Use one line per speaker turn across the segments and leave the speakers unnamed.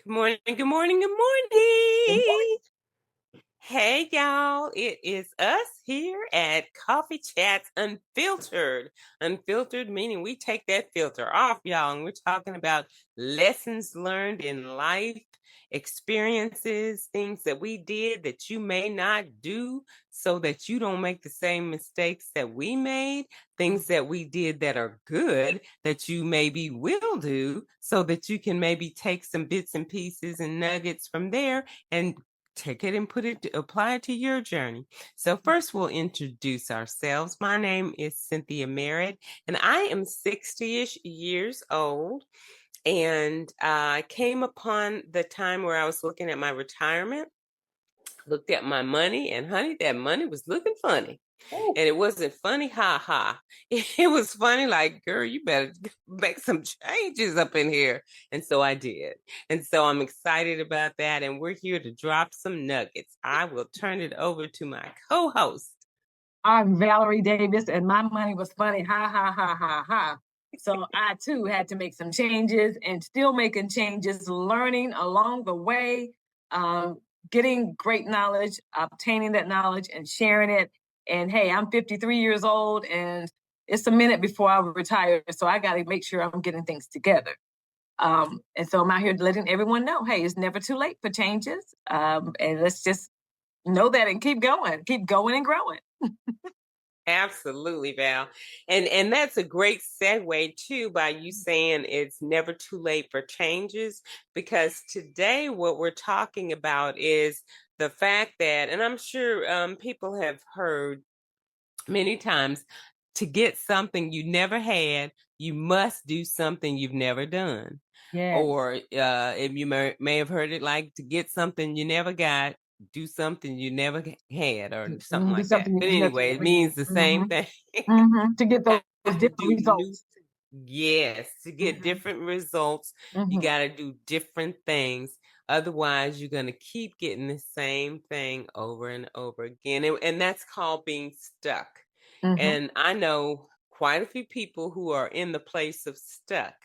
Good morning, good morning, good
Good morning.
morning. Hey, y'all. It is us here at Coffee Chats Unfiltered. Unfiltered meaning we take that filter off, y'all, and we're talking about lessons learned in life, experiences, things that we did that you may not do so that you don't make the same mistakes that we made, things that we did that are good that you maybe will do so that you can maybe take some bits and pieces and nuggets from there and take it and apply it to your journey. So first we'll introduce ourselves. My name is Cynthia Merritt and I am 60-ish years old. And I came upon the time where I was looking at my retirement, looked at my money, and honey, that money was looking funny.
Oh,
And it wasn't funny, ha ha. It was funny, like, girl, you better make some changes up in here. And so I did. And so I'm excited about that. And we're here to drop some nuggets. I will turn it over to my co host.
I'm Valerie Davis, and my money was funny. Ha ha ha ha ha. So I too had to make some changes and still making changes, learning along the way, um, getting great knowledge, obtaining that knowledge and sharing it. And hey, I'm 53 years old and it's a minute before I retire. So I got to make sure I'm getting things together. And so I'm out here letting everyone know, hey, it's never too late for changes. And let's just know that and keep going and growing.
Absolutely, Val. And that's a great segue too by you saying it's never too late for changes, because today what we're talking about is the fact that, and I'm sure people have heard many times, to get something you never had, you must do something you've never done.
Yes.
Or if you may have heard it like, to get something you never got, do something you never had, or something
Do
like that.
something
But
that you
anyway, it
never did.
means the same thing.
To get those
Have to
different
do new,
results.
yes, to get
hmm
different results, you
hmm
got to do different things. Otherwise, you're going to keep getting the same thing over and over again. And that's called being stuck.
hmm
And I know quite a few people who are in the place of stuck.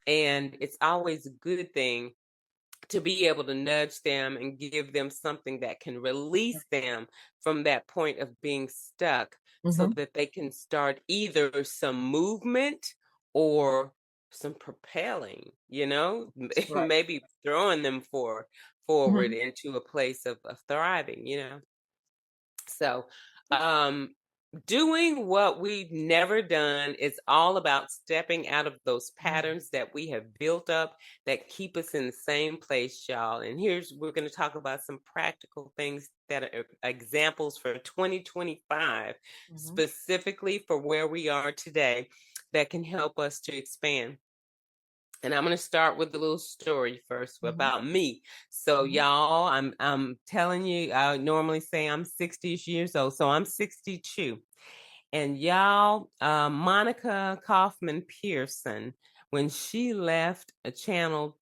And it's always a good thing to be able to nudge them and give them something that can release them from that point of being stuck so
hmm
that they can start either some movement or some propelling,
Right.
maybe throwing them forward
hmm
into a place of thriving. So, um, doing what we've never done is all about stepping out of those patterns that we have built up that keep us in the same place, y'all. And we're going to talk about some practical things that are examples for 2025,
hmm
specifically for where we are today, that can help us to expand. And I'm going to start with a little story first
hmm
about me. So
hmm
y'all, I'm telling you, I normally say I'm 60 years old, so I'm 62. And y'all, Monica Kaufman Pearson, when she left a Channel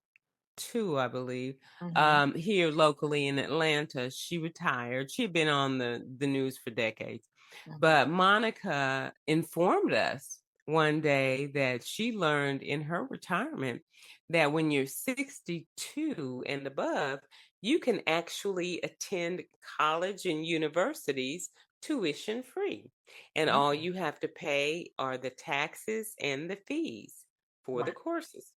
2, I believe,
hmm
here locally in Atlanta, she retired. She'd been on the news for decades.
hmm
But Monica informed us one day that she learned in her retirement that when you're 62 and above, you can actually attend college and universities tuition free. And
Oh,
all you have to pay are the taxes and the fees for the
right.
courses.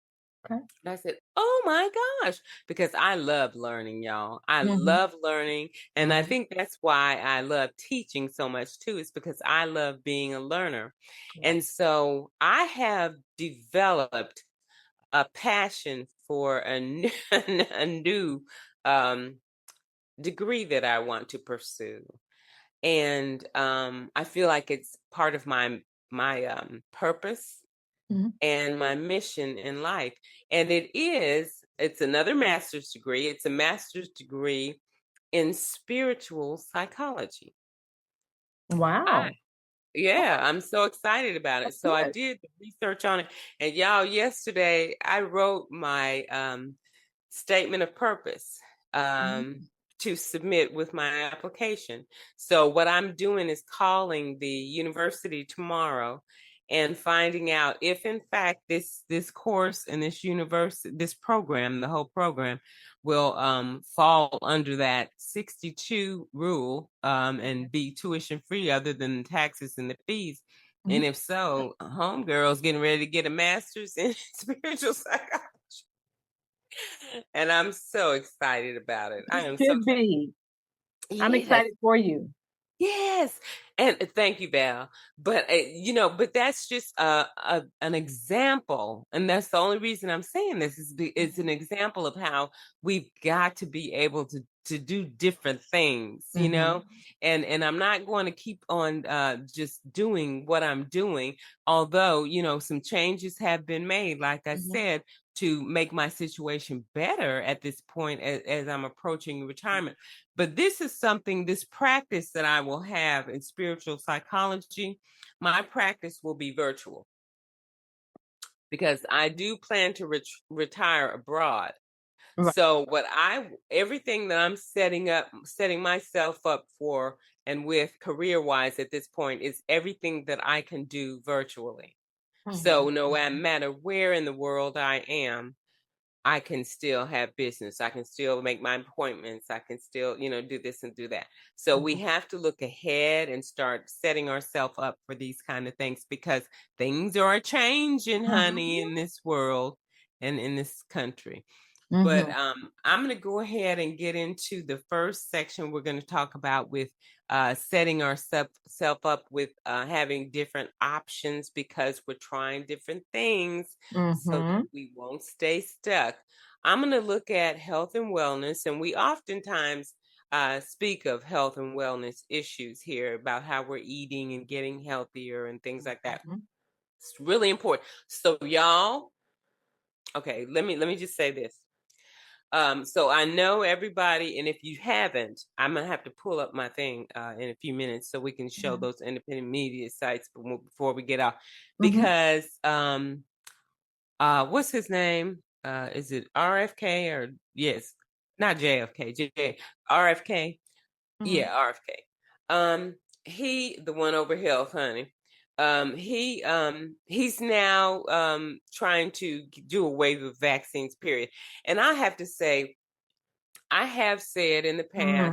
Okay.
And I said, oh my gosh, because I love learning, y'all. I
hmm
love learning. And I
hmm
think that's why I love teaching so much too, is because I love being a learner.
Right.
And so I have developed a passion for a new um, degree that I want to pursue. And I feel like it's part of my purpose
hmm
and my mission in life. And it's another master's degree. It's a master's degree in spiritual psychology. I,
Wow.
yeah,
Okay.
I'm so excited about it.
That's
So I
good.
did the research on it. And y'all, yesterday I wrote my statement of purpose
Mhm.
to submit with my application. So what I'm doing is calling the university tomorrow and finding out if in fact this course and this this program, the whole program, will fall under that 62 rule and be tuition free other than the taxes and the fees. And
Mhm.
if so, homegirl's getting ready to get a master's in spiritual psychology. And I'm so excited about it. I
You
am so
should be. I'm
yes.
excited for you.
Yes, and thank you, Val. But but that's just an example, and that's the only reason I'm saying this is it's an example of how we've got to be able to do different things,
Mhm.
and I'm not going to keep on just doing what I'm doing, although some changes have been made, like I
Mhm.
said, to make my situation better at this point as I'm approaching retirement. But this is something, this practice that I will have in spiritual psychology, my practice will be virtual because I do plan to retire abroad.
Right.
So everything that I'm setting myself up for and with career wise at this point is everything that I can do virtually. So
Mhm.
no matter where in the world I am, I can still have business. I can still make my appointments. I can still, do this and do that. So we
Mhm.
have to look ahead and start setting ourselves up for these kind of things because things are changing, honey,
Mhm.
in this world and in this country. But
Mhm.
I'm going to go ahead and get into the first section we're going to talk about with setting ourselves up with having different options because we're trying different things so that
Mhm.
we won't stay stuck. I'm going to look at health and wellness, and we oftentimes speak of health and wellness issues here about how we're eating and getting healthier and things like that.
Mhm.
It's really important. So y'all, okay, let me just say this. So I know everybody, and if you haven't, I'm gonna have to pull up my thing in a few minutes so we can show
Mhm.
those independent media sites before we get off.
Mhm.
Because what's his name? Is it RFK or yes, not JFK, RFK?
Mhm.
Yeah, RFK. He the one over health, honey. He's now trying to do away with vaccines, period. And I have to say, I have said in the
Mhm.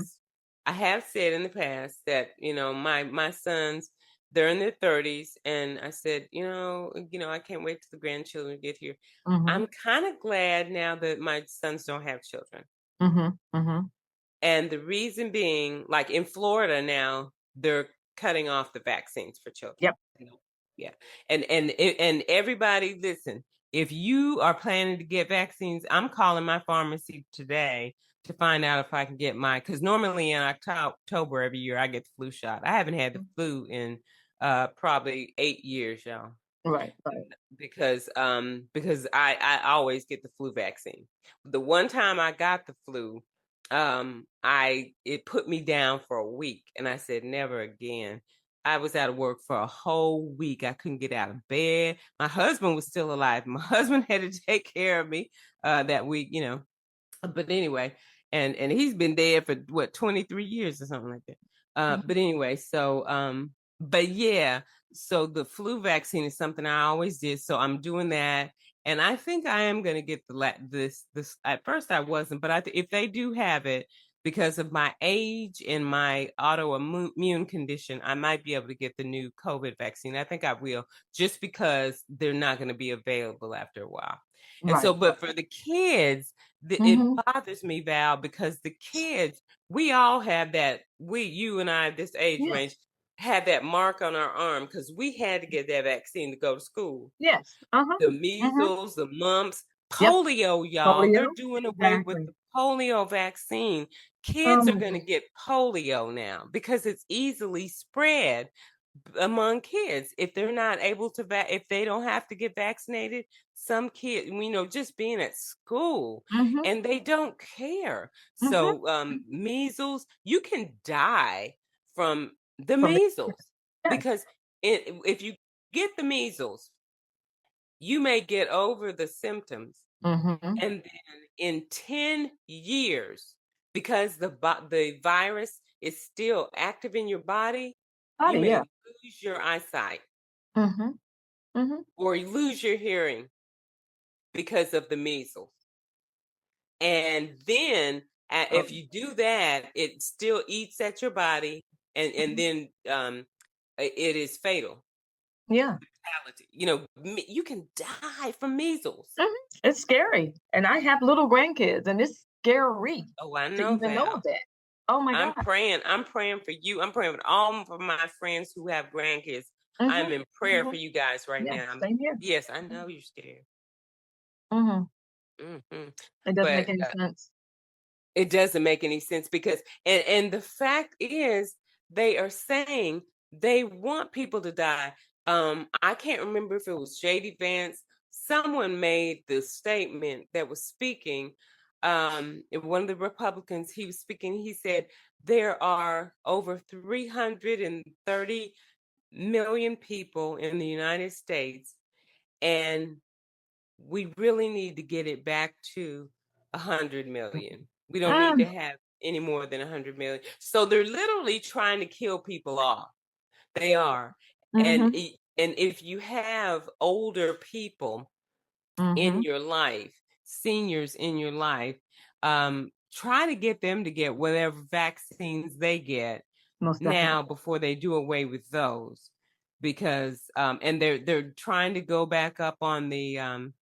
past, that my sons, they're in their 30s, and I said, I can't wait till the grandchildren get here.
Mhm.
I'm kind of glad now that my sons don't have children.
Mhm. Mhm.
And the reason being, like in Florida now, they're cutting off the vaccines for children.
Yep.
Yeah. And everybody listen, if you are planning to get vaccines, I'm calling my pharmacy today to find out if I can get mine cuz normally in October every year I get the flu shot. I haven't had the flu in probably 8 years, y'all,
Right. Right.
because I always get the flu vaccine. The one time I got the flu, I it put me down for a week, and I said never again. I was out of work for a whole week. I couldn't get out of bed. My husband was still alive. My husband had to take care of me that week, but anyway, and he's been dead for what 23 years or something like that.
Mhm.
But anyway, so but yeah, so the flu vaccine is something I always did. So I'm doing that, and I think I am going to get this. At first, I wasn't, but if they do have it because of my age and my autoimmune condition, I might be able to get the new COVID vaccine. I think I will, just because they're not going to be available after a while. And
Right.
so, but for the kids, it
Mhm.
bothers me, Val, because the kids, we all have that. You and I, this age
Yes.
range, had that mark on our arm because we had to get that vaccine to go to school.
Yes. Uh-huh.
The
Mhm.
measles, the mumps,
Yep.
polio, y'all.
Polio.
They're doing away with
Exactly.
the polio vaccine.
Oh
Kids are
my
going to
God.
get polio now because it's easily spread among kids if they're not able to if they don't have to get vaccinated. Some kids, just being at school,
Mhm.
and they don't care.
Mhm.
So measles, you can die from the
From the
measles
yes.
because if you get the measles, you may get over the symptoms,
Mhm.
and then in 10 years, because the virus is still active in your body, you
Body,
may
yeah.
lose your eyesight.
Mhm. Mhm.
or you lose your hearing because of the measles. And then
Oh,
if you do that, it still eats at your body, and
mhm.
then it is fatal.
Yeah.
Fatality. You know, you can die from measles.
Mhm. It's scary, and I have little grandkids, and it's scary
Oh, I
to
know,
even know
Val.
that. Oh my
I'm
god.
praying. I'm praying for you. I'm praying for all of my friends who have grandkids. I'm
Mhm.
in prayer for
Mhm.
you guys right
Yeah,
now.
same here.
Yes, I know you're scared.
Mhm.
Hmm.
It doesn't make
But
any sense.
it doesn't make any sense because and the fact is they are saying they want people to die. I can't remember if it was JD Vance. Someone made the statement that was speaking. One of the Republicans, he was speaking, he said there are over 330 million people in the United States, and we really need to get it back to 100 million. We don't need to
Mm.
have any more than 100 million. So they're literally trying to kill people off. They are. And
Mhm.
and if you have older people in
Mhm.
your life, seniors in your life, try to get them to get whatever vaccines they get
Most
now
definitely.
before they do away with those, because and they're trying to go back up on the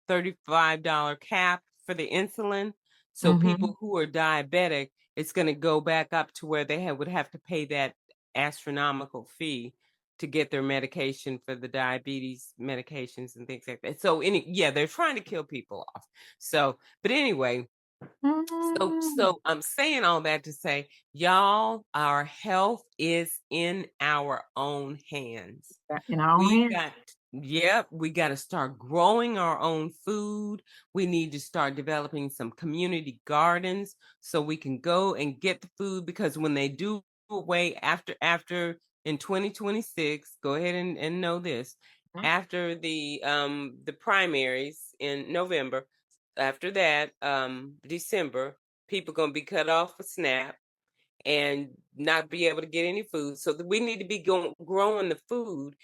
$35 cap for the insulin. So
Mhm.
people who are diabetic, it's going to go back up to where they would have to pay that astronomical fee to get their medication for the diabetes medications and things like that. So yeah, they're trying to kill people off. So, but anyway,
Mm.
so I'm saying all that to say, y'all, our health is in our own hands.
In our own
We
hands.
got, yep, we got to start growing our own food. We need to start developing some community gardens so we can go and get the food, because when they do away after in 2026, go ahead and know this,
Mhm.
after the primaries in November, after that, December, people gonna be cut off for SNAP and not be able to get any food. So we need to be growing the food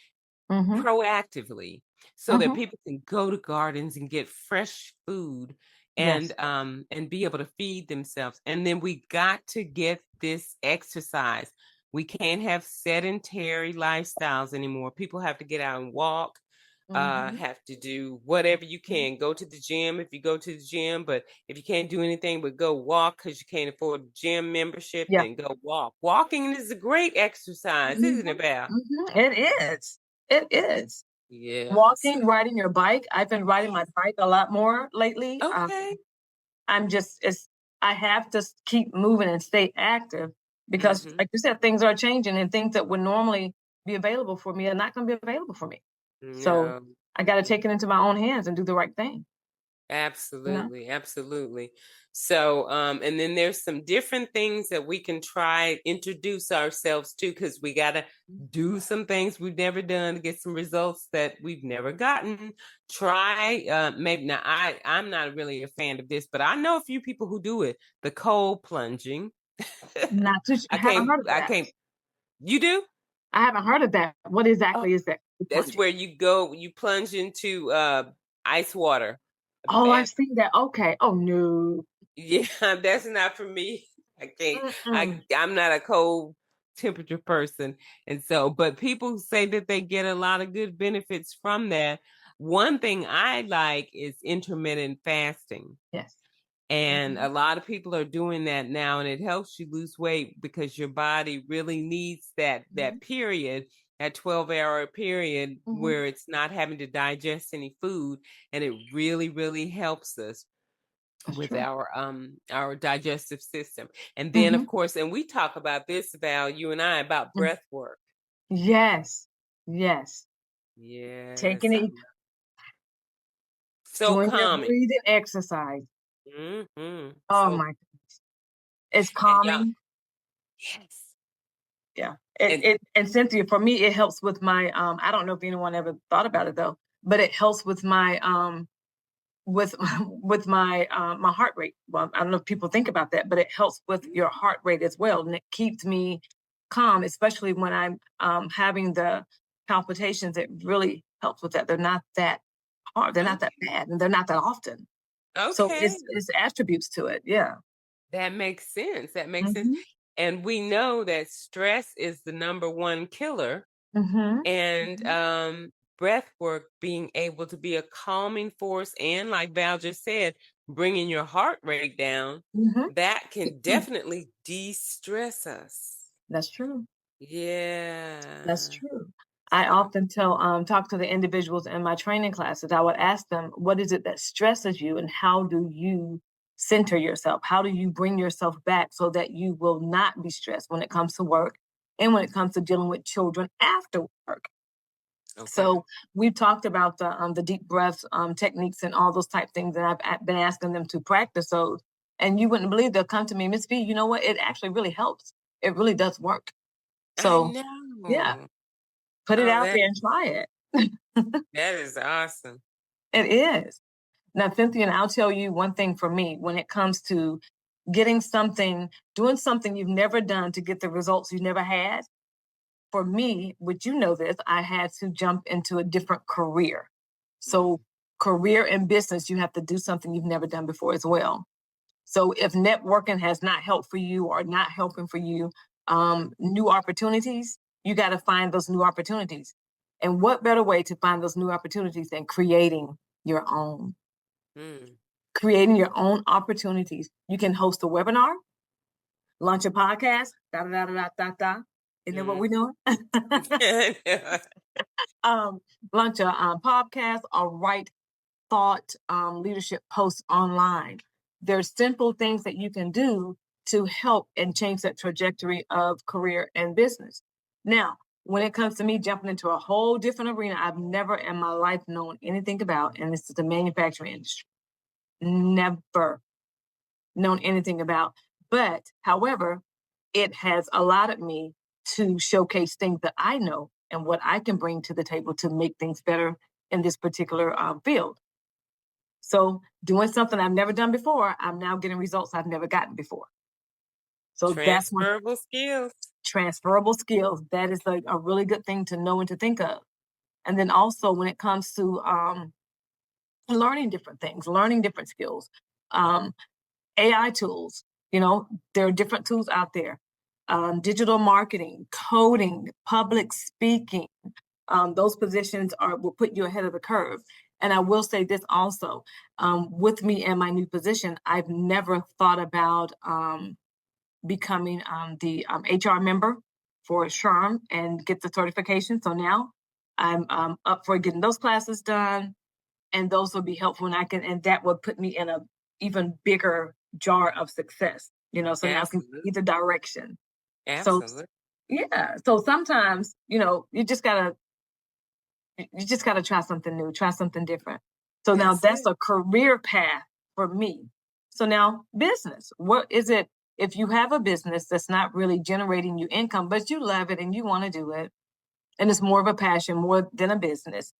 Mhm.
proactively so that
Mhm.
people can go to gardens and get fresh food
Yes.
and be able to feed themselves. And then we got to get this exercise. We can't have sedentary lifestyles anymore. People have to get out and walk,
Mhm.
have to do whatever you
Mhm.
can. Go to the gym if you go to the gym, but if you can't do anything but go walk because you can't afford a gym membership,
Yeah.
then go walk. Walking is a great exercise, isn't it,
Mhm.
Val?
Mhm. It is. It is.
Yeah. So,
Walking, riding your bike. I've been riding my bike a lot more lately.
okay.
I'm just it's I have to keep moving and stay active because,
Mhm.
like you said, things are changing and things that would normally be available for me are not going to be available for me. So
No.
I got to take it into my own hands and do the right thing. You know.
Absolutely, absolutely. So, and then there's some different things that we can try introduce ourselves to, because we got to do some things we've never done to get some results that we've never gotten. Try, maybe now. I'm not really a fan of this, but I know a few people who do it. The cold plunging.
Not too. Haven't heard of
I
that.
can't. You do?
I haven't heard of that. What
Oh,
exactly is that?
that's where you go. You plunge into ice water, a
Oh,
bath.
I've seen that. Okay. Oh no.
Yeah, that's not for me. I can't.
Mm-mm.
I'm not a cold temperature person, and so. But people say that they get a lot of good benefits from that. One thing I like is intermittent fasting,
Yes.
and
Mm-hmm.
a lot of people are doing that now, and it helps you lose weight because your body really needs that period, that 12-hour period
Mm-hmm.
where it's not having to digest any food, and it really helps us
That's
with
true.
our digestive system. And then
Mm-hmm.
of course, and we talk about this, Val, you and I, about breath work.
Yes. Yes.
Yes,
Taking it,
I'm so
doing your
calming.
breathing exercise. Oh
So,
my, it's
and y'all,
calming.
yes.
Yeah.
And
And Cynthia, for me, it helps with my I don't know if anyone ever thought about it though, but it helps with my with with my my heart rate. Well, I don't know if people think about that, but it helps with your heart rate as well. And it keeps me calm, especially when I'm having the palpitations. It really helps with that. They're not that hard. They're not that
Okay.
bad, and they're not that often. So
Okay.
it's attributes to it. Yeah.
That makes sense. That makes sense.
Mhm.
And we know that stress is the number one killer.
Mhm.
And
Mhm.
breath work being able to be a calming force, and like Val just said, bringing your heart rate down,
Mhm.
that can definitely de-stress us.
That's true. That's
Yeah.
true. I
So
often talk to the individuals in my training classes. I would ask them, what is it that stresses you and how do you center yourself? How do you bring yourself back so that you will not be stressed when it comes to work and when it comes to dealing with children after work?
okay.
So we've talked about the deep breath techniques and all those type things, and been asking them to practice those. And you wouldn't believe they'll come to me, Miss B. You know what? It actually really helps. It really does work.
I
So yeah,
know.
put it
Oh,
out there and try it.
that is awesome.
It is. Now, Cynthia, and I'll tell you one thing for me when it comes to getting something, doing something you've never done to get the results you never had. For me, would you know this? I had to jump into a different career.
Mm,
So, career and business, you have to do something you've never done before as well. So, if networking has not helped for you or not helping for you, new opportunities, you got to find those new opportunities. And what better way to find those new opportunities than creating your own?
mm.
Creating your own opportunities. You can host a webinar, launch a podcast, da da da da da da. Isn't that what we're
Mhm.
doing? um, Launch a podcast or write thought leadership posts online. There's simple things that you can do to help and change that trajectory of career and business. Now, when it comes to me jumping into a whole different arena I've never in my life known anything about, and this is the manufacturing industry. Never known anything about. But however, it has allowed me to showcase things that I know and what I can bring to the table to make things better in this particular field. So, doing something I've never done before, I'm now getting results I've never gotten before. So, that's one
Transferable skills.
transferable skills. That is a really good thing to know and to think of. And then also, when it comes to learning different things, learning different skills, um, AI tools. You know, there are different tools out there. Digital marketing, coding, public speaking. Those positions are will put you ahead of the curve. And I will say this also, with me and my new position, I've never thought about becoming the HR member for SHRM and get the certification. So now I'm up for getting those classes done, and those will be helpful. And I can, and that would put me in a even bigger jar of success. You know, so now I can
Absolutely.
either direction. So
Absolutely.
yeah, so sometimes you just gotta try something new, try something different. So now
That's
that's
it.
a career path for me. So now business, what is it? If you have a business that's not really generating you income, but you love it and you want to do it, and it's more of a passion more than a business,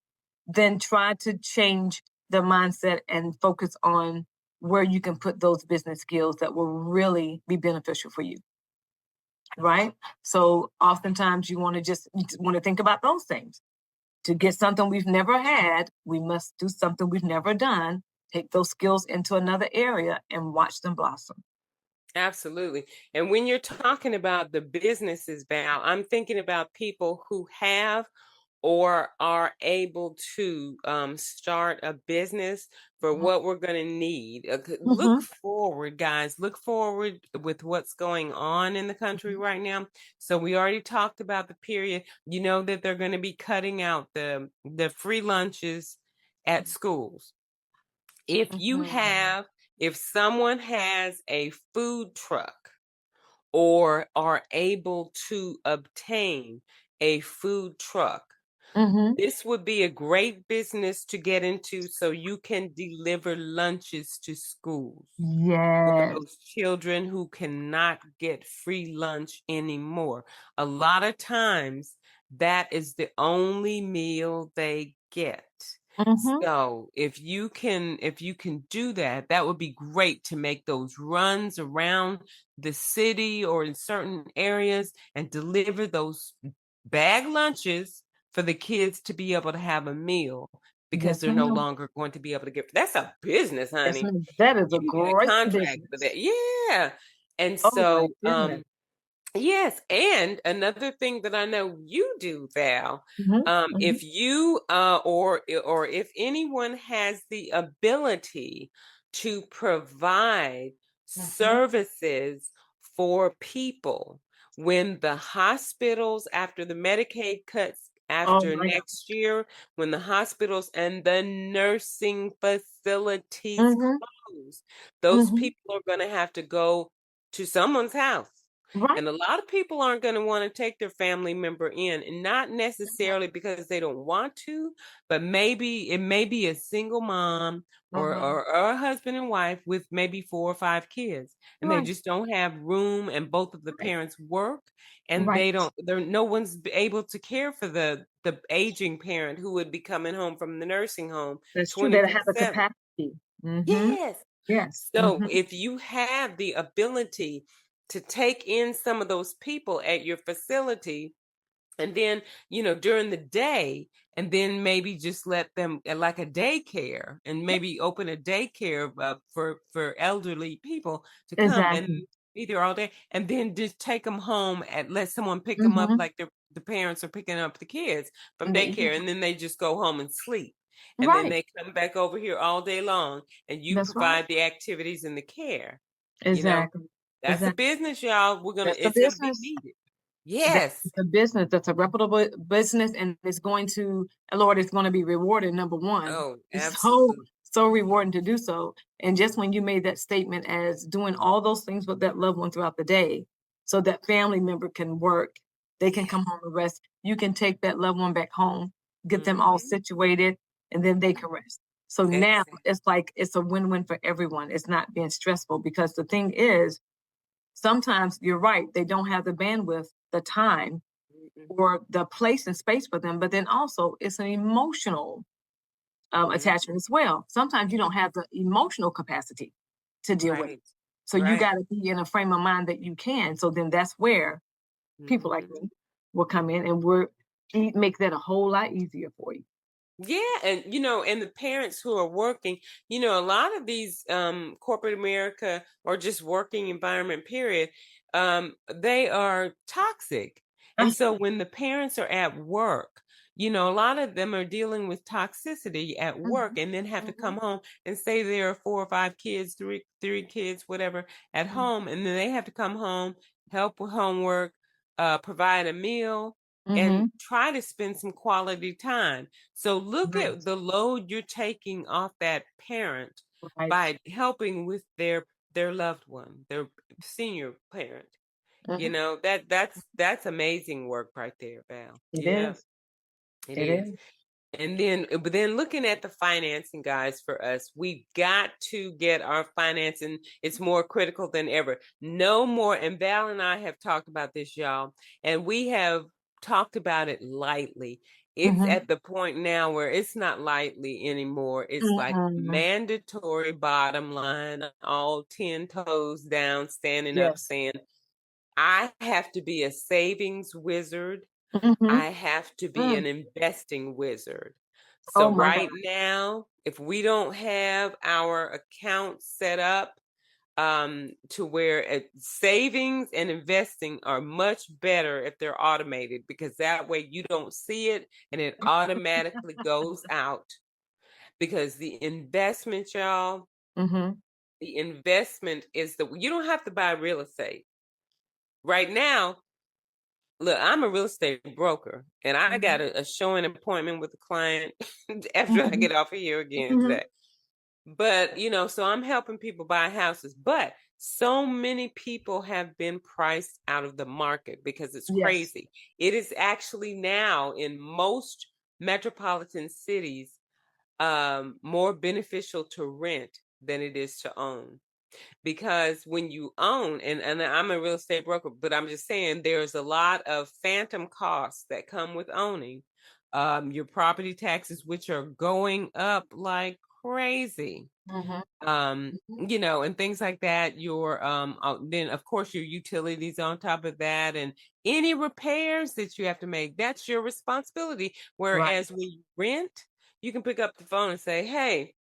then try to change the mindset and focus on where you can put those business skills that will really be beneficial for you. Right. So oftentimes you just want to think about those things. To get something we've never had, we must do something we've never done, take those skills into another area and watch them blossom.
Absolutely. And when you're talking about the businesses, Val, I'm thinking about people who have or are able to start a business for what we're going to need. Look
Mhm,
forward, guys. Look forward with what's going on in the country right now. So we already talked about the period. You know that they're going to be cutting out the free lunches at schools. If you
mhm,
have, if someone has a food truck or are able to obtain a food truck,
mhm.
this would be a great business to get into so you can deliver lunches to schools for
Yes.
those children who cannot get free lunch anymore. A lot of times, that is the only meal they get.
Mhm,
So if you can do that, that would be great to make those runs around the city or in certain areas and deliver those bag lunches for the kids to be able to have a meal because
Yes,
they're no
ma'am.
longer going to be able to get. That's a business,
Yes,
honey.
ma'am. That is a
You get a
great
contract for
business.
that. Yeah. And
Oh my
so,
goodness.
yes, and another thing that I know you do, Val,
Mhm, mhm,
if you or if anyone has the ability to provide
mhm.
services for people when the hospitals after the Medicaid cuts
Oh
after
my God.
next year, when the hospitals and the nursing facilities
Mhm,
close, those
mhm.
people are going to have to go to someone's house.
Right.
And a lot of people aren't going to want to take their family member in, and not necessarily because they don't want to, but maybe it may be a single mom
Mhm.
or a husband and wife with maybe 4 or 5 kids, and they
Right,
just don't have room, and both of the
right,
parents work, and
right.
they don't, there, no one's able to care for the aging parent who would be coming home from the nursing home
That's true. They
24
have the
7.
capacity. Mhm.
Yes.
Yes.
So
Mhm.
if you have the ability to take in some of those people at your facility, and then during the day, and then maybe just let them like a daycare, and
Yeah,
maybe open a daycare for elderly people to come and
exactly.
be there all day, and then just take them home and let someone pick them up,
Mhm.
like the parents are picking up the kids from
Yeah,
daycare, and then they just go home and sleep, and then
right.
they come back over here all day long, and you
That's right.
provide the activities and the care. you know
Exactly.
that's a
Exactly.
business, y'all.
That's the
It's gonna be
business.
needed.
That
Yes.
is a business. That's a reputable business, and it's going to, Lord, it's going to be rewarded, number one.
Oh,
It's so,
absolutely.
so rewarding to do so. And just when you made that statement as doing all those things with that loved one throughout the day, so that family member can work, they can
Yeah.
come home and rest. You can take that loved one back home, get them all
Mhm.
situated, and then they can rest. So now
Exactly.
it's like it's a win-win for everyone. It's not being stressful because the thing is, sometimes you're right, they don't have the bandwidth, the time,
Mhm.
or the place and space for them, but then also it's an emotional attachment
Mhm.
as well. Sometimes you don't have the emotional capacity to deal with it.
Right.
So you
Right.
got to be in a frame of mind that you can. So then that's where people like
Mhm.
me will come in and make that a whole lot easier for you.
Yeah, and and the parents who are working, a lot of these corporate America or just working environment period, they are toxic. And so when the parents are at work, a lot of them are dealing with toxicity at work,
Mhm,
and then have to
mhm,
come home and say there are 4 or 5 kids, three kids, whatever, at
mhm,
home, and then they have to come home, help with homework, provide a meal, and
mhm.
try to spend some quality time. So look
Right,
at the load you're taking off that parent
right.
by helping with their loved one, their senior parent.
Mhm.
That's amazing work right there, Val.
It
Yeah,
is.
it
It
is.
is.
And then, but then looking at the financing, guys, for us, we've got to get our financing. It's more critical than ever. No more. And Val and I have talked about this, y'all, and we have talked about it lightly. It's
Mhm.
at the point now where it's not lightly anymore. It's like
Mm-mm.
mandatory bottom line, all 10 toes down, standing up,
Yes.
saying, I have to be a savings wizard.
Mhm.
I have to be
Mm.
an investing wizard.
Oh
So
my God.
right now, if we don't have our accounts set up to where savings and investing are much better if they're automated, because that way you don't see it and it automatically goes out. Because the investment, y'all,
Mhm.
the investment is you don't have to buy real estate. Right now, look, I'm a real estate broker, and I got
Mhm.
a showing appointment with a client after I
Mhm.
get off of here again
Mhm.
today. But, so I'm helping people buy houses, but so many people have been priced out of the market because it's
Yes.
crazy. It is actually now in most metropolitan cities more beneficial to rent than it is to own, because when you own, and I'm a real estate broker, but I'm just saying there's a lot of phantom costs that come with owning. Your property taxes, which are going up like crazy.
Mhm. Mhm.
And things like that. Then of course your utilities on top of that, and any repairs that you have to make, that's your responsibility.
Right.
Whereas when you rent, you can pick up the phone and say, "Hey,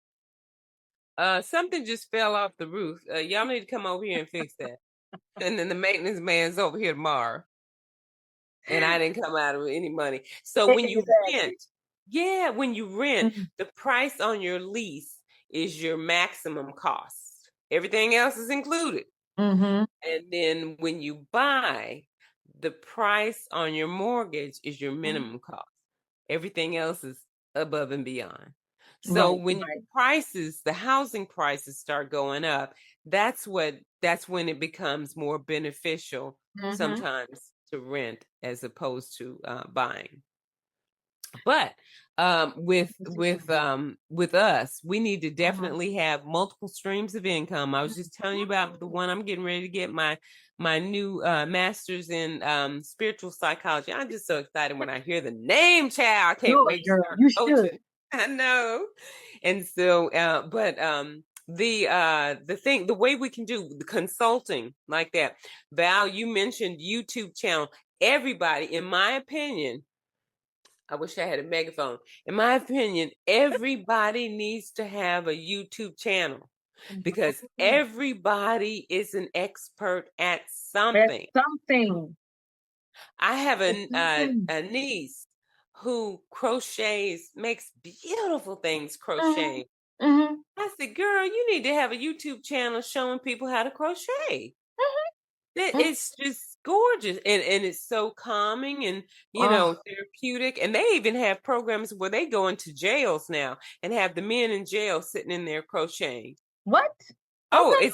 something just fell off the roof. Y'all need to come over here and fix that." And then the maintenance man's over here tomorrow, and I didn't come out of any money. So when you
Exactly.
rent, yeah, when you rent,
Mhm.
the price on your lease is your maximum cost. Everything else is included.
Mhm.
And then when you buy, the price on your mortgage is your
Mhm.
minimum cost. Everything else is above and beyond. So
Right,
when
right.
the housing prices start going up, that's when it becomes more beneficial
Mhm.
sometimes to rent as opposed to buying. But with us, we need to
Mhm.
definitely have multiple streams of income. I was just telling you about the one I'm getting ready to get my new master's in spiritual psychology. I'm just so excited when I hear the name, child. I can't
Good
wait to
girl.
start
You should.
coaching. I know. And so but the way we can do the consulting like that. Val, you mentioned YouTube channel. Everybody, in my opinion, I wish I had a megaphone. In my opinion, everybody needs to have a YouTube channel because
Mhm.
everybody is an expert at
There's
something.
something.
I have
There's something.
a niece who crochets, makes beautiful things
Mhm.
crocheting.
Mhm.
I said, girl, you need to have a YouTube channel showing people how to crochet.
Mhm.
It's just gorgeous, and it's so calming and,
Oh,
therapeutic, and they even have programs where they go into jails now and have the men in jail sitting in there crocheting.
what?
Oh,
Okay.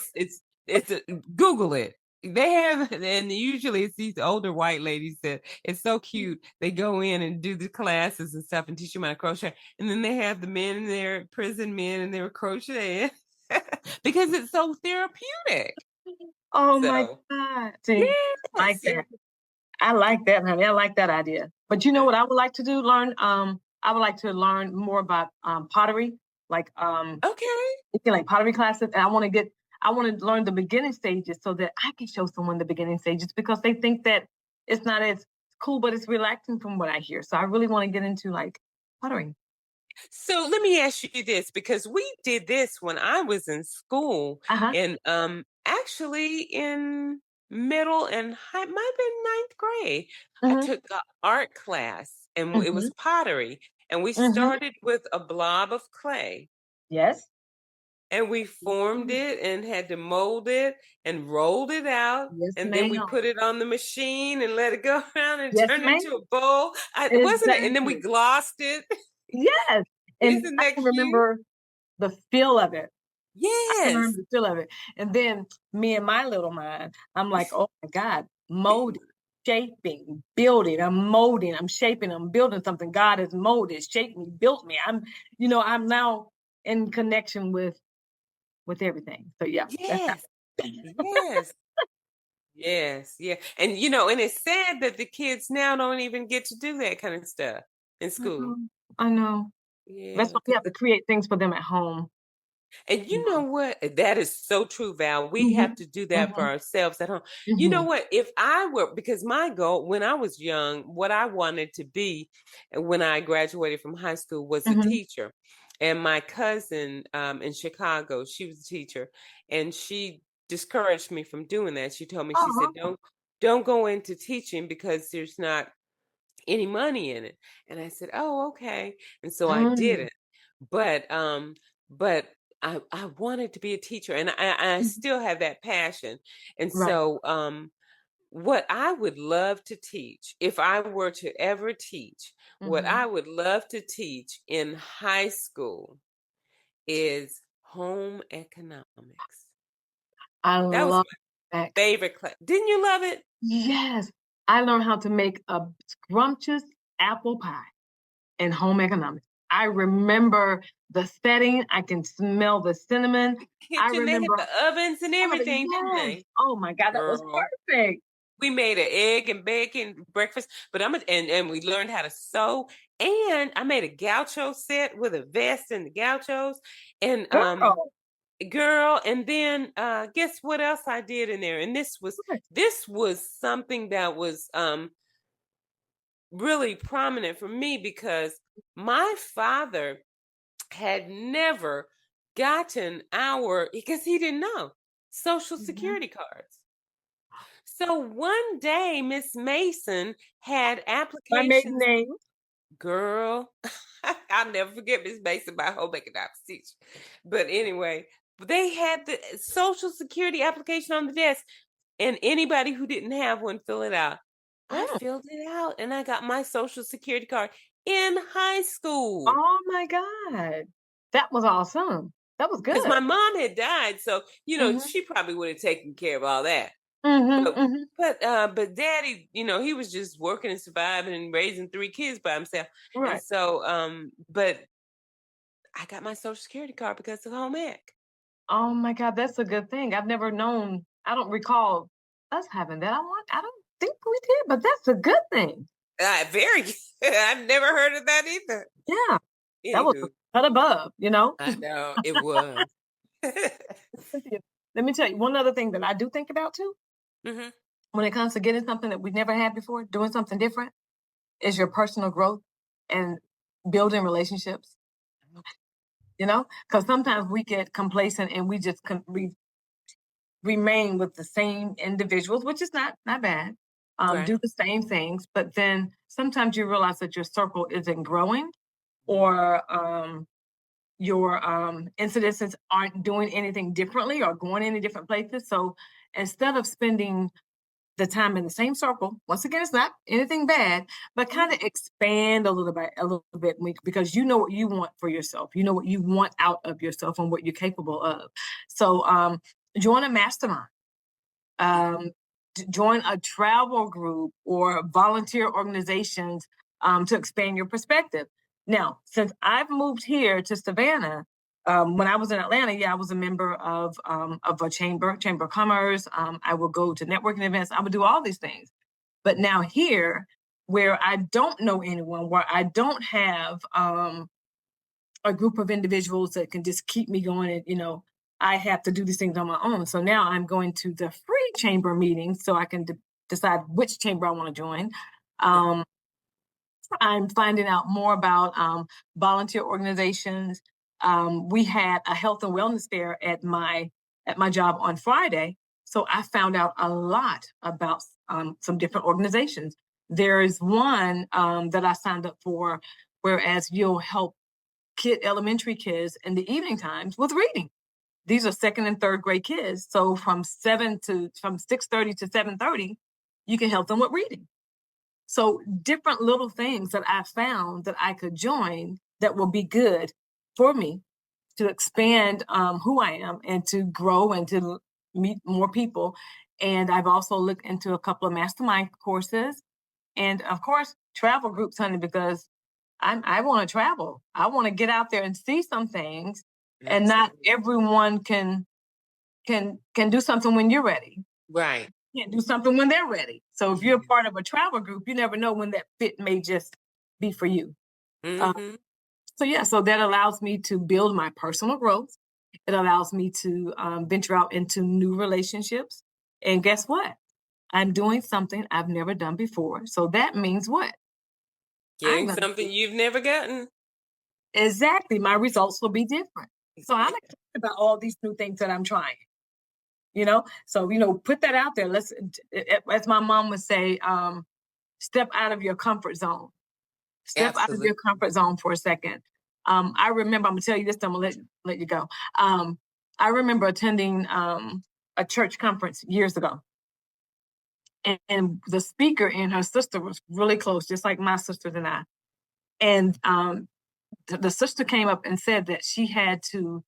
it's a Google it. They have, and usually it's these older white ladies that it's so cute. They go in and do the classes and stuff and teach you how to crochet, and then they have the men in there, prison men, and they're crocheting because it's so therapeutic.
Oh my
So
God. See, I like
yes,
that. I like that, honey. I like that idea. But you know what I would like to do? Learn. I would like to learn more about pottery, like
okay.
taking like pottery classes. And I want to learn the beginning stages so that I can show someone the beginning stages because they think that it's not as cool, but it's relaxing from what I hear. So I really want to get into like pottery.
So let me ask you this because we did this when I was in school
Uh huh.
and actually in middle and high, might have been ninth grade. I
Mhm.
took an art class and it was
Mhm.
pottery. And we
Mhm.
started with a blob of clay
Yes.
and we formed
Mhm.
it and had to mold it and rolled it out.
Yes,
And then we
ma'am.
put it on the machine and let it go around and
Yes,
turn
ma'am.
into a bowl. Wasn't it? And then we
Exactly.
glossed it.
Yes. And
Isn't
I
that
can
cute?
remember the feel of it. I can
Yes.
remember the feel of it. And then me and my little mind, I'm like, oh my God, molding, shaping, building. I'm molding, I'm shaping, I'm building something. God has molded, shaped me, built me. I'm now in connection with everything. So yeah, that's
Yes. Yes. Yes. Yeah. And and it's sad that the kids now don't even get to do that kind of stuff in
I
school.
know. I know. That's
Yeah.
why we have to create things for them at home.
And
You
you know what? That is so true, Val. We
know.
have to do that for
Hmm.
ourselves at home. You know
Hmm.
what? If I were, because my goal when I was young, what I wanted to be when I graduated from high school was a
Hmm.
teacher. And my cousin in Chicago, she was a teacher, and she discouraged me from doing that. She told me, she said,
Uh-huh.
don't go into teaching because there's not any money in it. And I said, "Oh, okay." And so I
Mm.
didn't. But I wanted to be a teacher and I
Mhm.
still have that passion. And
Right.
so what I would love to teach, if I were to ever teach, what
Hmm.
I would love to teach in high school is home economics.
I
That was
love
my
that.
favorite class. Didn't you love it?
Yes. I learned how to make a scrumptious apple pie in home economics. I remember the setting. I can smell the cinnamon. I
Kitchen, they had
remember
the ovens and
all of it.
everything, didn't
Yes.
they?
Oh my God, that was
Girl.
perfect.
We made an egg and bacon breakfast, but and we learned how to sew And I made a gaucho set with a vest and the gauchos. And
Girl.
girl, and then guess what else I did in there? And
What?
this was something that was really prominent for me because my father had never gotten our because he didn't know social
Mhm.
security cards. So one day Miss Mason had
My maiden
applications.
name.
Girl, I'll never forget Miss Mason by whole making teacher. But anyway, they had the social security application on the desk, and anybody who didn't have one fill it out. I
Mm.
filled it out and I got my social security card in high school
Oh my God. That was awesome. That was
because
good.
my mom had died. So,
Mhm.
she probably would have taken care of all that.
Mhm.
But
Mhm.
but daddy, he was just working and surviving and raising three kids by himself. And
Right.
so but I got my social security card because of home ec.
Oh my God, that's a good thing. I've never known. I don't recall us having that. I don't think we did, but that's a good thing.
Very I've never heard of that either.
Yeah. That was a
Anywho,
cut above, you know?
I know it was.
Cynthia, let me tell you one other thing that I do think about too
Hmm.
when it comes to getting something that we've never had before, doing something different, is your personal growth and building relationships, you know? Because sometimes we get complacent and we just we remain with the same individuals, which is not bad.
Right.
Do the same things, but then sometimes you realize that your circle isn't growing, or your incidences aren't doing anything differently or going any different places. So instead of spending the time in the same circle, once again, it's not anything bad, but kind
Mhm.
of expand a little bit, because you know what you want for yourself. You know what you want out of yourself and what you're capable of. So join a mastermind, um, join a travel group or volunteer organizations to expand your perspective. Now, since I've moved here to Savannah, when I was in Atlanta, yeah, I was a member of a chamber of commerce. I would go to networking events. I would do all these things. But now here, where I don't know anyone, where I don't have a group of individuals that can just keep me going, and I have to do these things on my own. So now I'm going to the free chamber meetings so I can decide which chamber I want to join. um, I'm finding out more about volunteer organizations. We had a health and wellness fair at my job on Friday, so I found out a lot about some different organizations. There is one that I signed up for, whereas you'll help elementary kids in the evening times with reading. These are second and third grade kids. So from 6:30 to 7:30, you can help them with reading. So different little things that I found that I could join that will be good for me to expand who I am and to grow and to meet more people. And I've also looked into a couple of mastermind courses, and of course travel groups, honey, because I want to travel. I want to get out there and see some things, and not
Absolutely.
everyone can do something when you're ready.
Right.
Can't do something when they're ready. So if you're
Mhm.
part of a travel group, you never know when that fit may just be for you. Uh,
Mhm.
so yeah, so that allows me to build my personal growth. It allows me to venture out into new relationships. And guess what? I'm doing something I've never done before. So that means what? I'm
Getting
going to
something you've never gotten.
exactly, my results will be different. So I'm excited about all these new things that I'm trying. So put that out there. Let's, as my mom would say, step out of your comfort zone. Step out of
Absolutely.
your comfort zone for a second. I remember, I'm gonna tell you this, I'm gonna let you go. I remember attending a church conference years ago, and the speaker and her sister was really close, just like my sisters and I. And the sister came up and said that she had to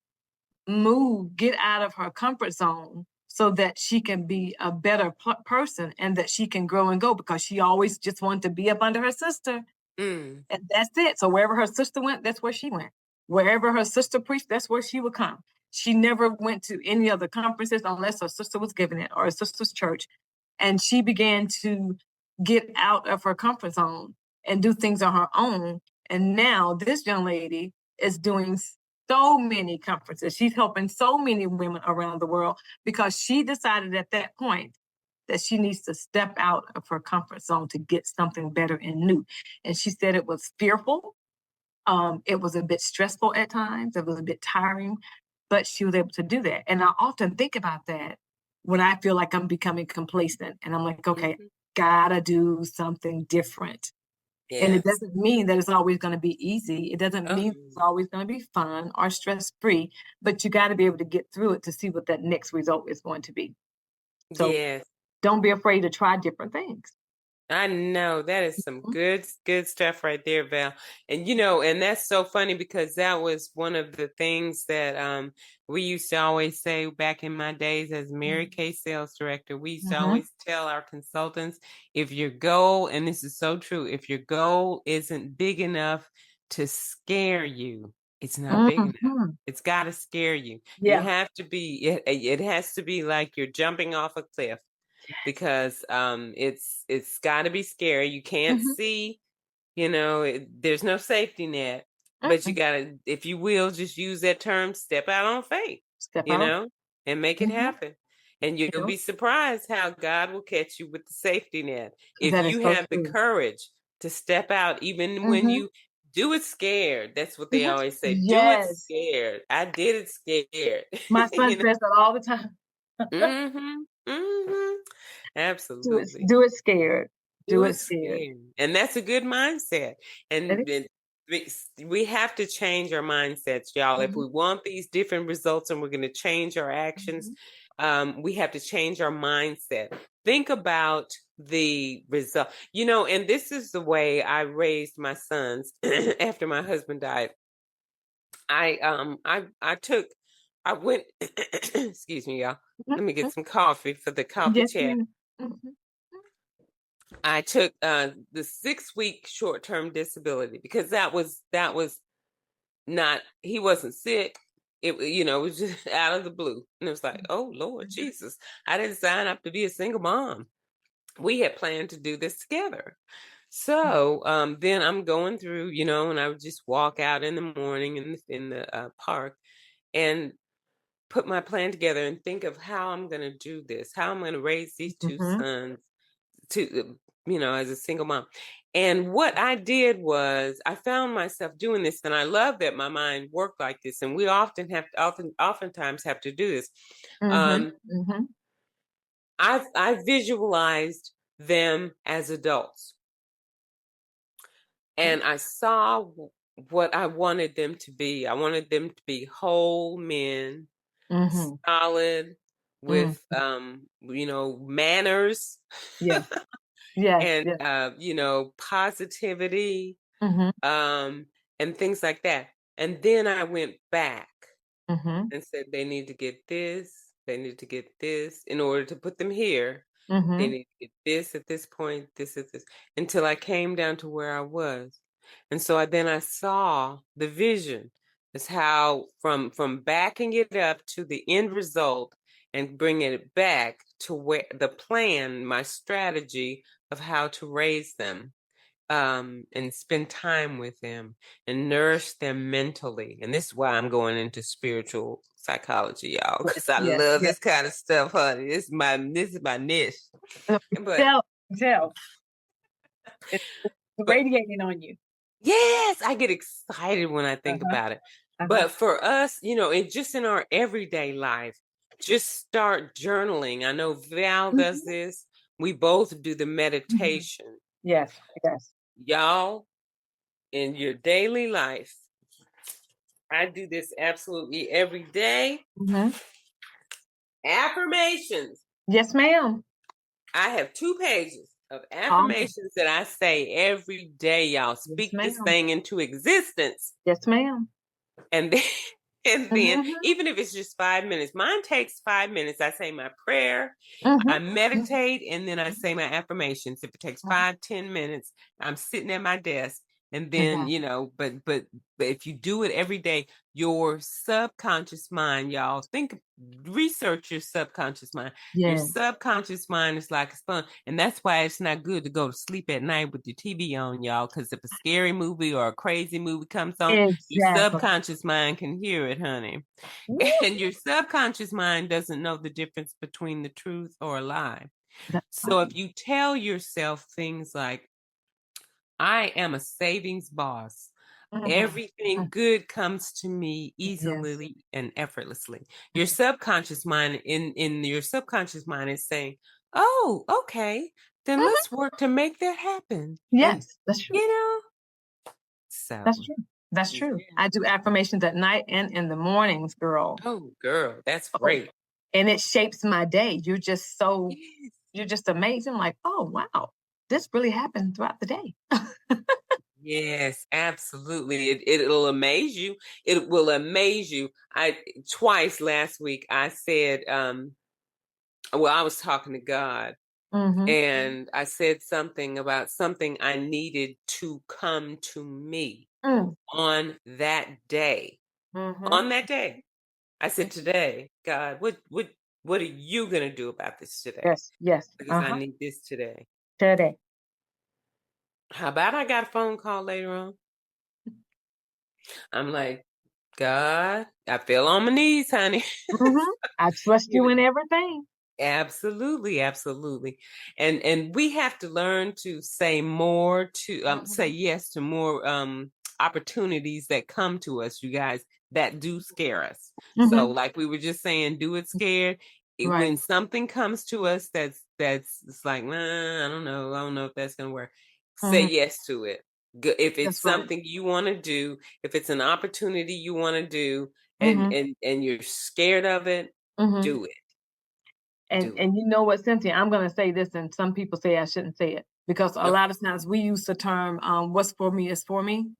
get out of her comfort zone so that she can be a better person, and that she can grow and go, because she always just wanted to be up under her sister.
Mm.
And that's it. So wherever her sister went, that's where she went. Wherever her sister preached, that's where she would come. She never went to any other conferences unless her sister was giving it, or her sister's church. And she began to get out of her comfort zone and do things on her own. And now this young lady is doing so many conferences. She's helping so many women around the world because she decided at that point that she needs to step out of her comfort zone to get something better and new. And she said it was fearful. It was a bit stressful at times. It was a bit tiring, but she was able to do that. And I often think about that when I feel like I'm becoming complacent and I'm like, okay,
Mhm.
gotta do something different. And it
Yes.
doesn't mean that it's always going to be easy. It doesn't
Oh,
mean it's always going to be fun or stress free, but you got to be able to get through it to see what that next result is going to be. So
yes.
don't be afraid to try different things.
I know that is some
Mhm,
good stuff right there, Val. And and that's so funny because that was one of the things that we used to always say back in my days as Mary Kay sales director. We used to
mhm,
always tell our consultants, if your goal, and this is so true, if your goal isn't big enough to scare you, it's not big enough.
mhm.
It's got to scare you. You
Yeah.
have to be, it has to be like you're jumping off a cliff because it's got to be scary. You can't
Mhm,
see, there's no safety net, but you
mhm.
got to, if you will, just use that term, step out on faith,
Step
you
out.
know, and make it
Mhm.
happen. And you'll
Yep.
be surprised how God will catch you with the safety net if
That is
you
so
have the
true.
courage to step out, even when
Mhm,
you do it scared. That's what they
mhm.
always say. Do it
Yes.
scared. I did it scared.
My son
you know.
says that all the time.
Mhm. Mhm. Absolutely.
Do it scared. Do
Do
it
it
scared.
scared. And that's a good mindset.
It
And
is.
we have to change our mindsets, y'all. If
Mhm,
we want these different results and we're going to change our actions,
mhm,
we have to change our mindset. Think about the result. And this is the way I raised my sons after my husband died. I went excuse me, y'all.
mhm,
Let me get
mhm.
some coffee for the coffee
Yes,
chat.
ma'am. Mhm,
I took the 6 week short term disability because that was not, he wasn't sick. It was just out of the blue. And it was like, oh Lord
mhm,
Jesus, I didn't sign up to be a single mom. We had planned to do this together.
mhm,
So then I'm going through, and I would just walk out in the morning in the park and put my plan together and think of how I'm going to do this, how I'm going to raise these two
mhm,
sons to as a single mom. And what I did was I found myself doing this, and I love that my mind worked like this. And we oftentimes have to do this.
mhm,
Um,
mhm,
I visualized them as adults,
mhm,
and I saw what I wanted them to be. I wanted them to be whole men,
mhm,
solid,
mhm.
with manners
Yes, yes,
and
yes.
positivity,
Mhm,
um, and things like that. And then I went back
mhm,
and said they need to get this, they need to get this in order to put them here. They
mhm,
need to get this at this point, this at this, until I came down to where I was. And so I saw the vision as how from backing it up to the end result and bringing it back to where the plan, my strategy of how to raise them, and spend time with them and nourish them mentally. And this is why I'm going into spiritual psychology, y'all,
yes,
because I
yes,
love
yes.
this kind of stuff, honey. This is my niche. But
Tell, tell. It's
but
radiating on you.
yes, I get excited when I think
Uh-huh,
about it.
uh-huh.
But for us, just in our everyday life, just start journaling. I know Val does
Mhm,
this. We both do the
mhm.
meditation.
Yes, yes.
Y'all, in your daily life, I do this absolutely every day.
Mhm.
Affirmations.
Yes, ma'am.
I have 2 pages of
Awesome.
affirmations that I say every day, y'all.
Yes,
Speak this
ma'am.
thing into existence.
Yes, ma'am.
And then, and then
Mhm,
even if it's just 5 minutes, mine takes 5 minutes. I say my prayer,
mhm,
I
mhm,
meditate, and then I
mhm,
say my affirmations. If it takes
mhm,
5, 10 minutes, I'm sitting at my desk. And then,
mhm.
but if you do it every day, your subconscious mind, y'all. Research your subconscious mind. Your
Yes,
subconscious mind is like a sponge, and that's why it's not good to go to sleep at night with your TV on, y'all. Because if a scary movie or a crazy movie comes on, your
exactly.
subconscious mind can hear it, honey.
Woo,
And your subconscious mind doesn't know the difference between the truth or a lie.
that's
So
right.
if you tell yourself things like, I am a savings boss.
Mhm.
Everything
Mm,
good comes to me
yes.
easily and effortlessly. Your subconscious mind in your subconscious mind is saying, "Oh, okay, then
Mhm.
let's work to make that happen." And
Yes, that's true.
you know,
That's
so
true. That's
yeah.
true. I do affirmations at night and in the mornings, girl.
Oh, girl, that's
Oh,
great.
and it shapes my day.
Yes.
You're just amazing. Like, oh wow, this really happened throughout the day.
Yes, absolutely. It'll amaze you. It will amaze you. I twice last week I said, well, I was talking to God
Mm-hmm.
and I said something about something I needed to come to me
Mm.
on that day.
Mm-hmm.
On that day. I said, today, God, what are you gonna do about this today?
Yes. Yes.
Because I
Uh-huh.
need this today.
Today.
How about I got a phone call later on? I'm like, God, I fell on my knees, honey.
Mm-hmm. I trust
You
you in
know,
everything.
absolutely, absolutely. And we have to learn to say more to say
Mm-hmm.
yes to more opportunities that come to us, you guys, that do scare us. So
Mm-hmm.
like we were just saying, do it scared.
Right.
When something comes to us that's it's like, nah, I don't know if that's gonna work. Say
Mm-hmm.
yes to it. If
That's
it's
right.
something you want to do, if it's an opportunity you want to do, and
Mm-hmm.
you're scared of it,
Mm-hmm.
do it.
And
Do it.
and you know what, Cynthia, I'm gonna say this, and some people say I shouldn't say it because a
No.
lot of times we use the term "what's for me is for me."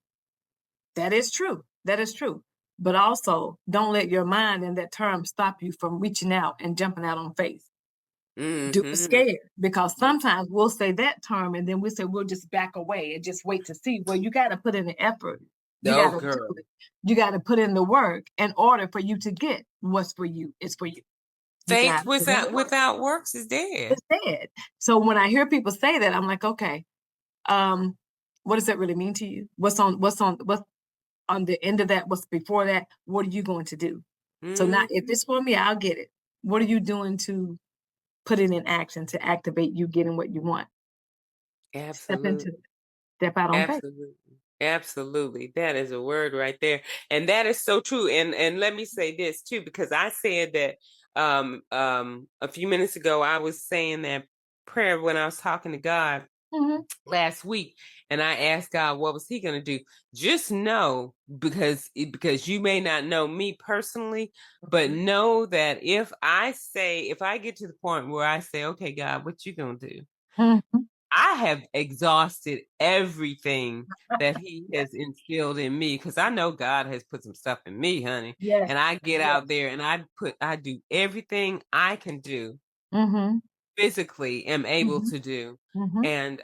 That is true. That is true. But also, don't let your mind and that term stop you from reaching out and jumping out on faith. Do it
Mhm.
scared because sometimes we'll say that term and then we say we'll just back away and just wait to see. Well, you got to put in the effort. You got
Oh,
to do
girl.
it. You got to put in the work in order for you to get what's for you. It's for you. You got
Faith
to put in the work.
without works is dead.
It's dead. So when I hear people say that, I'm like, okay, um, what does that really mean to you? What's on the end of that, what's before that, what are you going to do? So now, if
Mhm.
it's for me, I'll get it. What are you doing to put it in action to activate you getting what you want? Step into
Absolutely.
it. Step out on faith.
Absolutely. Absolutely. That is a word right there. And that is so true. And let me say this too, because I said that a few minutes ago I was saying that prayer when I was talking to God
Mhm,
last week, and I asked God what was he going to do. Just know, because you may not know me personally, but
mhm,
know that if I get to the point where I say, okay, God, what you going to do?
mhm.
I have exhausted everything that he has instilled in me, because I know God has put some stuff in me, honey.
Yes,
And I get out
yes.
there and I do everything I can do,
Mhm,
physically am able
mhm,
to do.
mhm,
And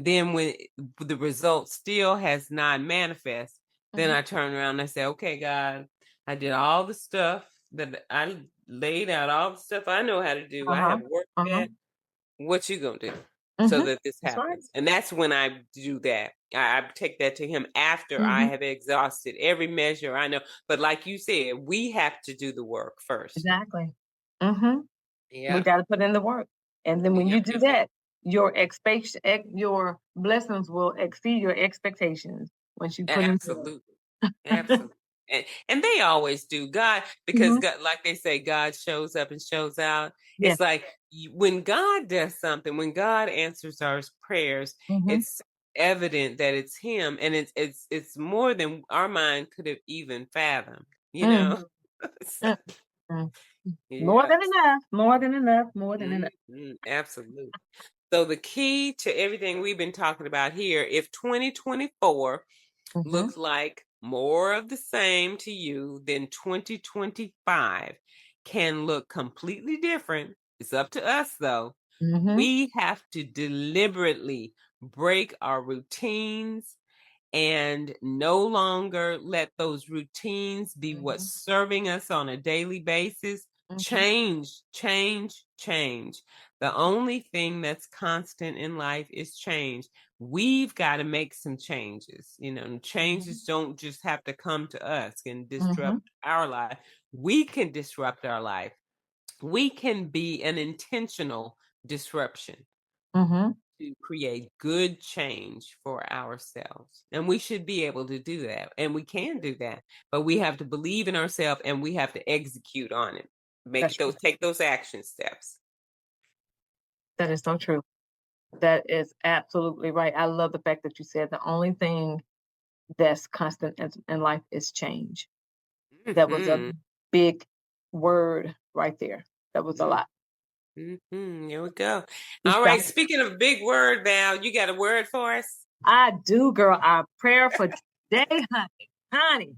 then when the result still has not manifest, then
mhm.
I turn around and I say, okay, God, I did all the stuff that I laid out, all the stuff I know how to do. I
Uh-huh,
have worked
uh-huh.
at. What you gonna do so
Mhm.
that this
That's right.
happens? And that's when I do that. I take that to him after I
Mhm.
have exhausted every measure I know. But like you said, we have to do the work first.
Exactly. Mhm. We
Yeah.
gotta put in the work. And then when
Yep.
you do
Yep. Yep.
that, your blessings will exceed your expectations once you put into it.
Absolutely. Absolutely. And they always do. God, because
Mhm.
God, like they say, God shows up and shows out.
Yes.
It's like when God does something, when God answers our prayers,
Mhm.
it's evident that it's Him, and it's more than our mind could have even fathomed. You
Mm,
know. So,
mm, mm. More
yeah.
than enough, more than enough, more than enough.
Absolutely. So the key to everything we've been talking about here, if 2024
Mhm,
looks like more of the same to you, then 2025 can look completely different. It's up to us, though.
mhm,
We have to deliberately break our routines and no longer let those routines be what's
Mhm.
serving us on a daily basis.
Mhm.
Change, change, change. The only thing that's constant in life is change. We've got to make some changes. You know, and
Mhm.
changes don't just have to come to us and
Mhm.
disrupt our life. We can disrupt our life. We can be an intentional disruption
Mhm.
to create good change for ourselves. And we should be able to do that. And we can do that. But we have to believe in ourselves and we have to execute on it. Make
That's
those
right.
take those action steps.
That is so true. That is absolutely right. I love the fact that you said the only thing that's constant in life is change. That was a
Mhm.
big word right there. That was a
Mm,
lot.
mhm. Here we go.
We
All
stop.
right. Speaking of big word, Val, you got a word for us?
I do, girl. Our prayer for today, honey. Honey,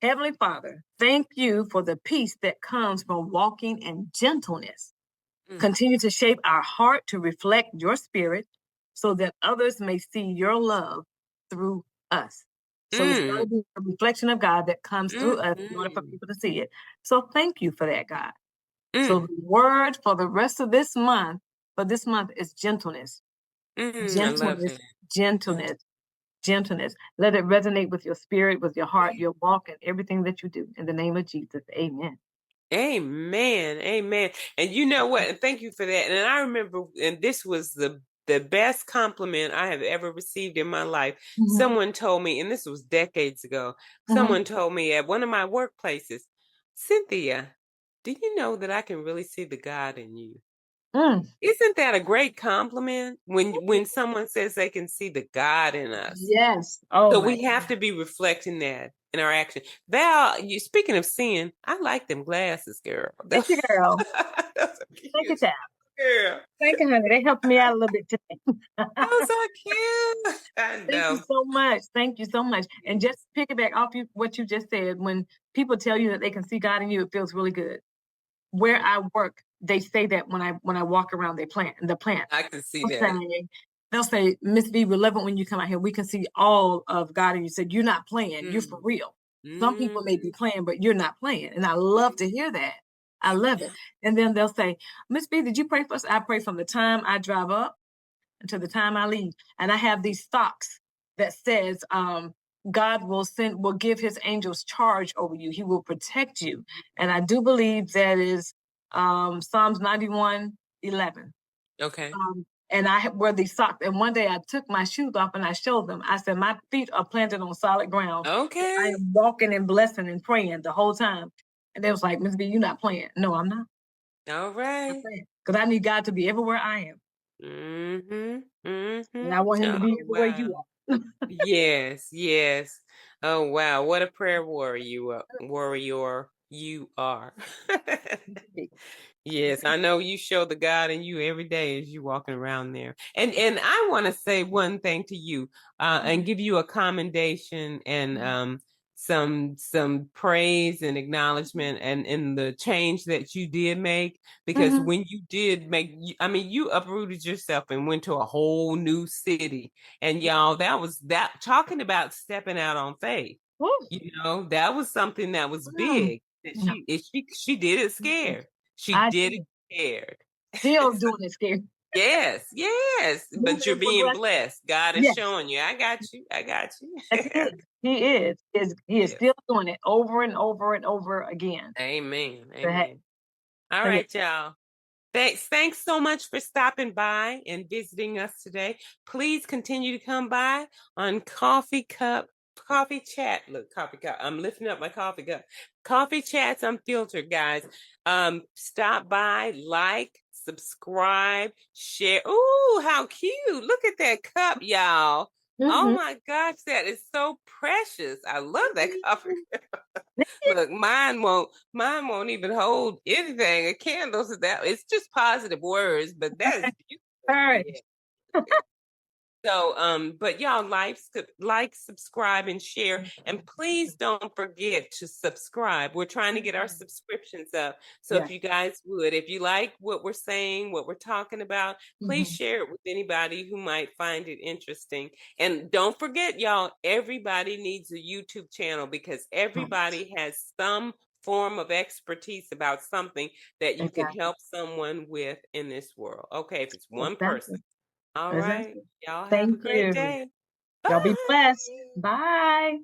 Heavenly Father, thank you for the peace that comes from walking in gentleness.
Mm,
Continue to shape our heart to reflect your spirit so that others may see your love through us. So it's got
mm,
to be a reflection of God that comes through us in order for
mm,
people to see it. So thank you for that, God. So
mm,
the word for the rest of this month, for this month is gentleness,
I love
gentleness,
that. Mm.
gentleness, gentleness. Let it resonate with your spirit, with your heart, your walk, and everything that you do. In the name of Jesus, amen.
Amen. Amen. And you know what? And thank you for that. And I remember, and this was the best compliment I have ever received in my life.
Mhm,
Someone told me, and this was decades ago,
mhm,
someone told me at one of my workplaces, Cynthia, do you know that I can really see the God in you?
mm.
Isn't that a great compliment when someone says they can see the God in us?
Yes. Oh
So
my
we have to be reflecting that in our action. Val, you speaking of seeing, I like them glasses, girl.
Thank
Those,
you, girl.
those are
Thank you,
cute,
child.
girl.
Thank you, honey. They helped me out a little bit today.
Those are cute. I
Thank you
know.
so much. Thank you so much. And just piggyback off what you just said, when people tell you that they can see God in you, it feels really good. Where I work, they say that when I walk around the plants.
I can see
They'll
that.
say, they'll say, Miss V, we love it when you come out here. We can see all of God and you said, you're not playing, you're for
Mm,
real. Some people may be
mm,
playing, but you're not playing. And I love to hear that. I love it.
yeah.
And then they'll say, Miss V, did you pray for us? I pray from the time I drive up until the time I leave. And I have these socks that says, God will give his angels charge over you. He will protect you. And I do believe that is Psalms 91:11.
Okay.
And I wear these socks. And one day I took my shoes off and I showed them. I said, my feet are planted on solid ground. I
Okay.
am walking and blessing and praying the whole time. And they was like, Miss B, you're not playing. No, I'm not.
All
I'm
right.
playing. Because I need God to be everywhere I am.
Mm-hmm.
And
Mm-hmm.
I want him to be
Oh
everywhere
wow.
you are.
Yes, yes. Oh wow, what a prayer warrior you are. Yes, I know you show the God in you every day as you walking around there. And I want to say one thing to you, and give you a commendation and some praise and acknowledgement and in the change that you did make because
Mhm.
when you did make I mean you uprooted yourself and went to a whole new city and y'all that was that talking about stepping out on faith.
Woo.
You know, that was something that was
Mm.
big that
No,
she did it scared. She
I
did it
did.
scared.
Still doing it scared.
Yes, yes. But
Moving
you're
and
being
progressing.
blessed. God is
Yes,
showing you. I got you. I got you.
yes, he is. He is. He is
Yes.
still doing it over and over and over again.
Amen.
So, hey,
Amen. All
so yeah.
right, y'all. Thanks so much for stopping by and visiting us today. Please continue to come by on Coffee Chat. Look, coffee cup. I'm lifting up my coffee cup. Coffee Chats Unfiltered, guys. Stop by, like, subscribe, share. Ooh, how cute. Look at that cup, y'all. Oh
Mhm.
my gosh, that is so precious. I love that coffee. Look, mine won't even hold anything. A candle to that. It's just positive words, but that is beautiful.
All right.
Yeah. So, but y'all like, subscribe, and share, and please don't forget to subscribe. We're trying to get our subscriptions up. So if
Yes.
you guys would, if you like what we're saying, what we're talking about, please
Mhm.
share it with anybody who might find it interesting. And don't forget, y'all, everybody needs a YouTube channel because
Right.
everybody has some form of expertise about something that you can
Exactly.
help someone with in this world. Okay, if it's one person.
Exactly.
All right.
Exactly.
Y'all have a
Thank
great
you.
day.
Y'all be blessed.
Bye.
Bye.